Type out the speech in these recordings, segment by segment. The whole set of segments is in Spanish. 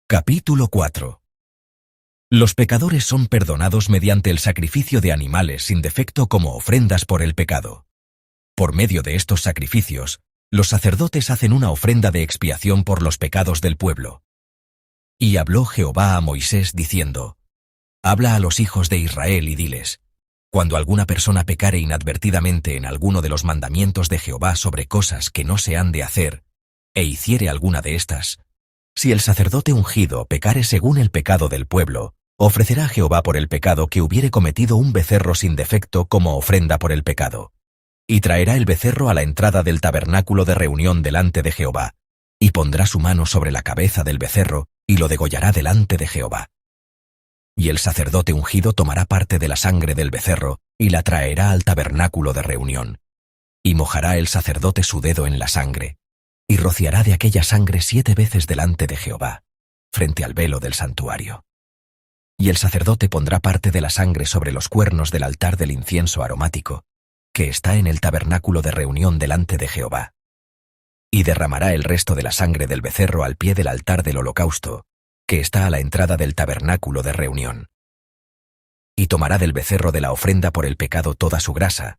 Capítulo 4. Los pecadores son perdonados mediante el sacrificio de animales sin defecto como ofrendas por el pecado. Por medio de estos sacrificios, los sacerdotes hacen una ofrenda de expiación por los pecados del pueblo. Y habló Jehová a Moisés diciendo: Habla a los hijos de Israel y diles: Cuando alguna persona pecare inadvertidamente en alguno de los mandamientos de Jehová sobre cosas que no se han de hacer, e hiciere alguna de estas, si el sacerdote ungido pecare según el pecado del pueblo, ofrecerá a Jehová por el pecado que hubiere cometido un becerro sin defecto como ofrenda por el pecado. Y traerá el becerro a la entrada del tabernáculo de reunión delante de Jehová, y pondrá su mano sobre la cabeza del becerro, y lo degollará delante de Jehová. Y el sacerdote ungido tomará parte de la sangre del becerro, y la traerá al tabernáculo de reunión. Y mojará el sacerdote su dedo en la sangre, y rociará de aquella sangre 7 veces delante de Jehová, frente al velo del santuario. Y el sacerdote pondrá parte de la sangre sobre los cuernos del altar del incienso aromático, que está en el tabernáculo de reunión delante de Jehová. Y derramará el resto de la sangre del becerro al pie del altar del holocausto, que está a la entrada del tabernáculo de reunión. Y tomará del becerro de la ofrenda por el pecado toda su grasa,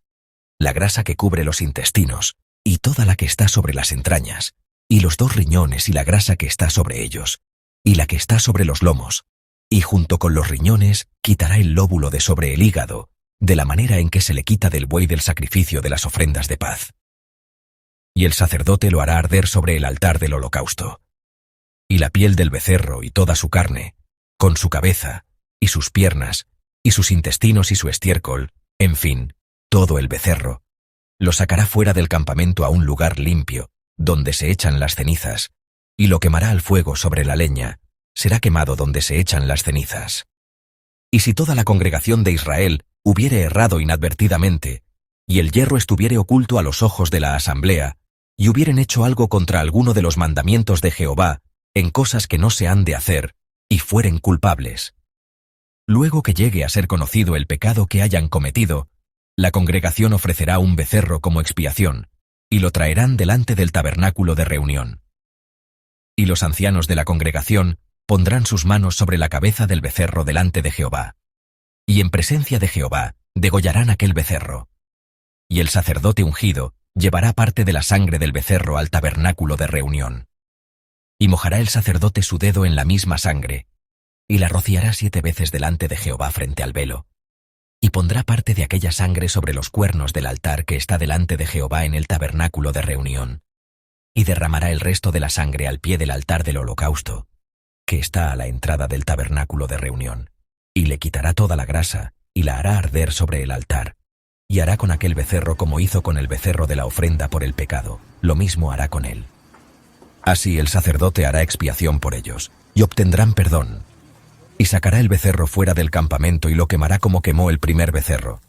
la grasa que cubre los intestinos, y toda la que está sobre las entrañas, y los 2 riñones y la grasa que está sobre ellos, y la que está sobre los lomos, y junto con los riñones quitará el lóbulo de sobre el hígado, de la manera en que se le quita del buey del sacrificio de las ofrendas de paz. Y el sacerdote lo hará arder sobre el altar del holocausto. Y la piel del becerro y toda su carne, con su cabeza, y sus piernas, y sus intestinos y su estiércol, en fin, todo el becerro, lo sacará fuera del campamento a un lugar limpio, donde se echan las cenizas, y lo quemará al fuego sobre la leña, será quemado donde se echan las cenizas. Y si toda la congregación de Israel hubiere errado inadvertidamente, y el yerro estuviere oculto a los ojos de la asamblea, y hubieren hecho algo contra alguno de los mandamientos de Jehová, en cosas que no se han de hacer, y fueren culpables. Luego que llegue a ser conocido el pecado que hayan cometido, la congregación ofrecerá un becerro como expiación, y lo traerán delante del tabernáculo de reunión. Y los ancianos de la congregación pondrán sus manos sobre la cabeza del becerro delante de Jehová. Y en presencia de Jehová degollarán aquel becerro. Y el sacerdote ungido llevará parte de la sangre del becerro al tabernáculo de reunión. Y mojará el sacerdote su dedo en la misma sangre, y la rociará 7 veces delante de Jehová frente al velo. Y pondrá parte de aquella sangre sobre los cuernos del altar que está delante de Jehová en el tabernáculo de reunión. Y derramará el resto de la sangre al pie del altar del holocausto, que está a la entrada del tabernáculo de reunión. Y le quitará toda la grasa, y la hará arder sobre el altar. Y hará con aquel becerro como hizo con el becerro de la ofrenda por el pecado, lo mismo hará con él. Así el sacerdote hará expiación por ellos, y obtendrán perdón. Y sacará el becerro fuera del campamento y lo quemará como quemó el primer becerro.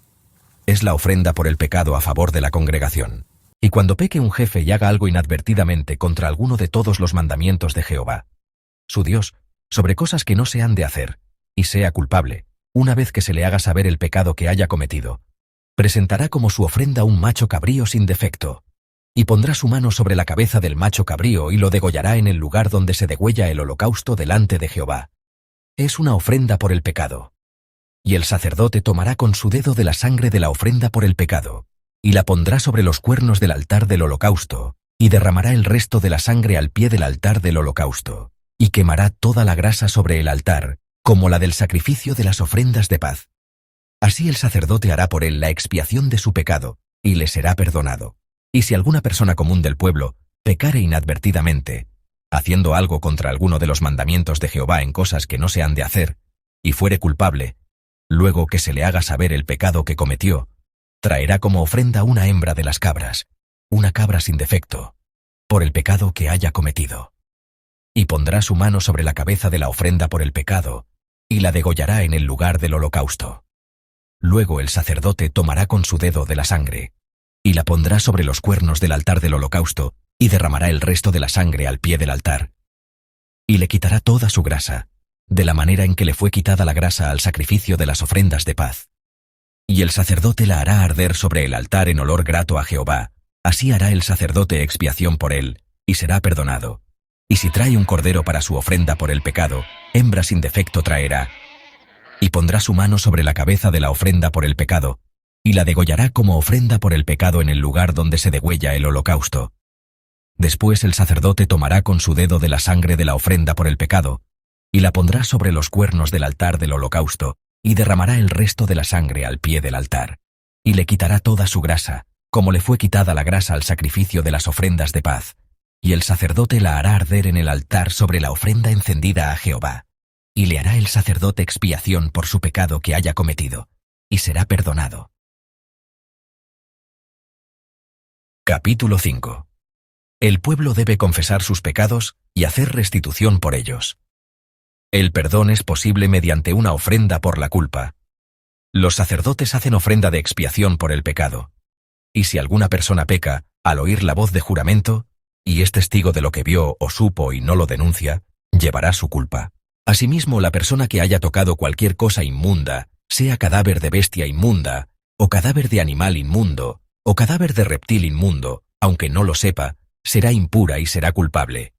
Es la ofrenda por el pecado a favor de la congregación. Y cuando peque un jefe y haga algo inadvertidamente contra alguno de todos los mandamientos de Jehová, su Dios, sobre cosas que no se han de hacer, y sea culpable, una vez que se le haga saber el pecado que haya cometido, presentará como su ofrenda un macho cabrío sin defecto, y pondrá su mano sobre la cabeza del macho cabrío y lo degollará en el lugar donde se degüella el holocausto delante de Jehová. Es una ofrenda por el pecado. Y el sacerdote tomará con su dedo de la sangre de la ofrenda por el pecado, y la pondrá sobre los cuernos del altar del holocausto, y derramará el resto de la sangre al pie del altar del holocausto, y quemará toda la grasa sobre el altar, como la del sacrificio de las ofrendas de paz. Así el sacerdote hará por él la expiación de su pecado, y le será perdonado. Y si alguna persona común del pueblo pecare inadvertidamente, haciendo algo contra alguno de los mandamientos de Jehová en cosas que no se han de hacer, y fuere culpable, luego que se le haga saber el pecado que cometió, traerá como ofrenda una hembra de las cabras, una cabra sin defecto, por el pecado que haya cometido. Y pondrá su mano sobre la cabeza de la ofrenda por el pecado, y la degollará en el lugar del holocausto. Luego el sacerdote tomará con su dedo de la sangre, y la pondrá sobre los cuernos del altar del holocausto, y derramará el resto de la sangre al pie del altar. Y le quitará toda su grasa, de la manera en que le fue quitada la grasa al sacrificio de las ofrendas de paz. Y el sacerdote la hará arder sobre el altar en olor grato a Jehová, así hará el sacerdote expiación por él, y será perdonado, Y si trae un cordero para su ofrenda por el pecado, hembra sin defecto traerá. Y pondrá su mano sobre la cabeza de la ofrenda por el pecado, y la degollará como ofrenda por el pecado en el lugar donde se degüella el holocausto. Después el sacerdote tomará con su dedo de la sangre de la ofrenda por el pecado, y la pondrá sobre los cuernos del altar del holocausto, y derramará el resto de la sangre al pie del altar, y le quitará toda su grasa, como le fue quitada la grasa al sacrificio de las ofrendas de paz, y el sacerdote la hará arder en el altar sobre la ofrenda encendida a Jehová, y le hará el sacerdote expiación por su pecado que haya cometido, y será perdonado. Capítulo 5. El pueblo debe confesar sus pecados y hacer restitución por ellos. El perdón es posible mediante una ofrenda por la culpa. Los sacerdotes hacen ofrenda de expiación por el pecado. Y si alguna persona peca, al oír la voz de juramento, y es testigo de lo que vio o supo y no lo denuncia, llevará su culpa. Asimismo, la persona que haya tocado cualquier cosa inmunda, sea cadáver de bestia inmunda, o cadáver de animal inmundo, o cadáver de reptil inmundo, aunque no lo sepa, será impura y será culpable.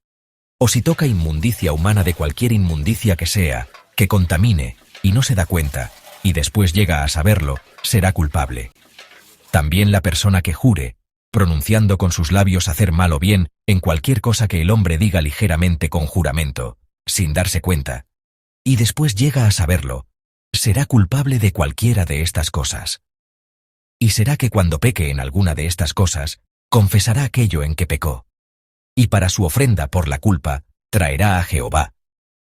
O si toca inmundicia humana de cualquier inmundicia que sea, que contamine, y no se da cuenta, y después llega a saberlo, será culpable. También la persona que jure, pronunciando con sus labios hacer mal o bien, en cualquier cosa que el hombre diga ligeramente con juramento, sin darse cuenta, y después llega a saberlo, será culpable de cualquiera de estas cosas. Y será que cuando peque en alguna de estas cosas, confesará aquello en que pecó. Y para su ofrenda por la culpa, traerá a Jehová,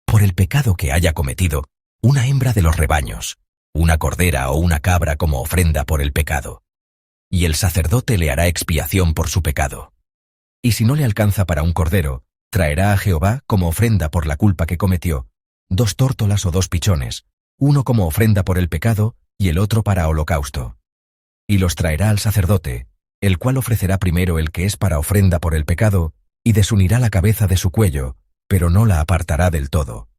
por el pecado que haya cometido, una hembra de los rebaños, una cordera o una cabra como ofrenda por el pecado. Y el sacerdote le hará expiación por su pecado. Y si no le alcanza para un cordero, traerá a Jehová como ofrenda por la culpa que cometió, 2 tórtolas o 2 pichones, uno como ofrenda por el pecado y el otro para holocausto. Y los traerá al sacerdote, el cual ofrecerá primero el que es para ofrenda por el pecado, y desunirá la cabeza de su cuello, pero no la apartará del todo.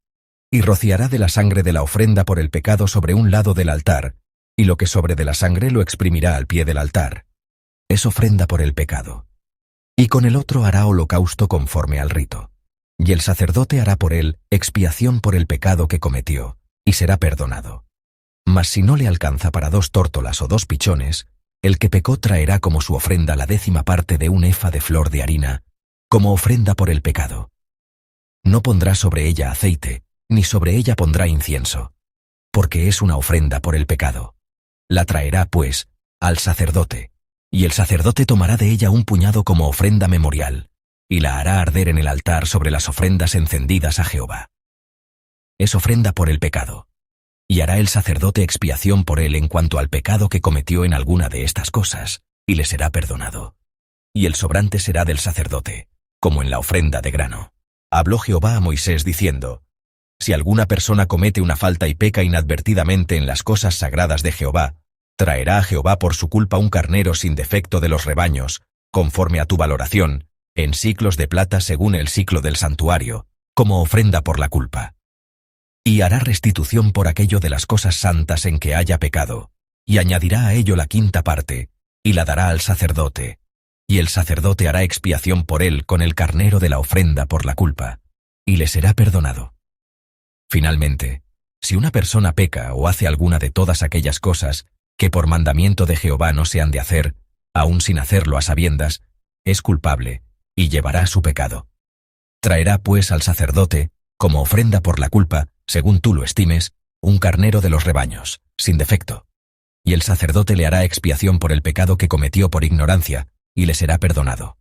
Y rociará de la sangre de la ofrenda por el pecado sobre un lado del altar, y lo que sobre de la sangre lo exprimirá al pie del altar. Es ofrenda por el pecado. Y con el otro hará holocausto conforme al rito. Y el sacerdote hará por él expiación por el pecado que cometió, y será perdonado. Mas si no le alcanza para 2 tórtolas o 2 pichones, el que pecó traerá como su ofrenda la 10ª parte de un efa de flor de harina, como ofrenda por el pecado. No pondrá sobre ella aceite, ni sobre ella pondrá incienso, porque es una ofrenda por el pecado. La traerá, pues, al sacerdote, y el sacerdote tomará de ella un puñado como ofrenda memorial, y la hará arder en el altar sobre las ofrendas encendidas a Jehová. Es ofrenda por el pecado. Y hará el sacerdote expiación por él en cuanto al pecado que cometió en alguna de estas cosas, y le será perdonado. Y el sobrante será del sacerdote, como en la ofrenda de grano. Habló Jehová a Moisés diciendo: Si alguna persona comete una falta y peca inadvertidamente en las cosas sagradas de Jehová, traerá a Jehová por su culpa un carnero sin defecto de los rebaños, conforme a tu valoración, en siclos de plata según el siclo del santuario, como ofrenda por la culpa. Y hará restitución por aquello de las cosas santas en que haya pecado, y añadirá a ello la 5ª parte, y la dará al sacerdote, y el sacerdote hará expiación por él con el carnero de la ofrenda por la culpa, y le será perdonado. Finalmente, si una persona peca o hace alguna de todas aquellas cosas que por mandamiento de Jehová no se han de hacer, aun sin hacerlo a sabiendas, es culpable, y llevará su pecado. Traerá pues al sacerdote, como ofrenda por la culpa, según tú lo estimes, un carnero de los rebaños, sin defecto. Y el sacerdote le hará expiación por el pecado que cometió por ignorancia, y le será perdonado.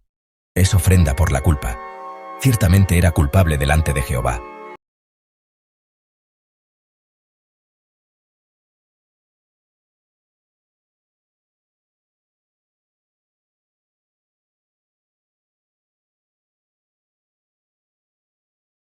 Es ofrenda por la culpa. Ciertamente era culpable delante de Jehová.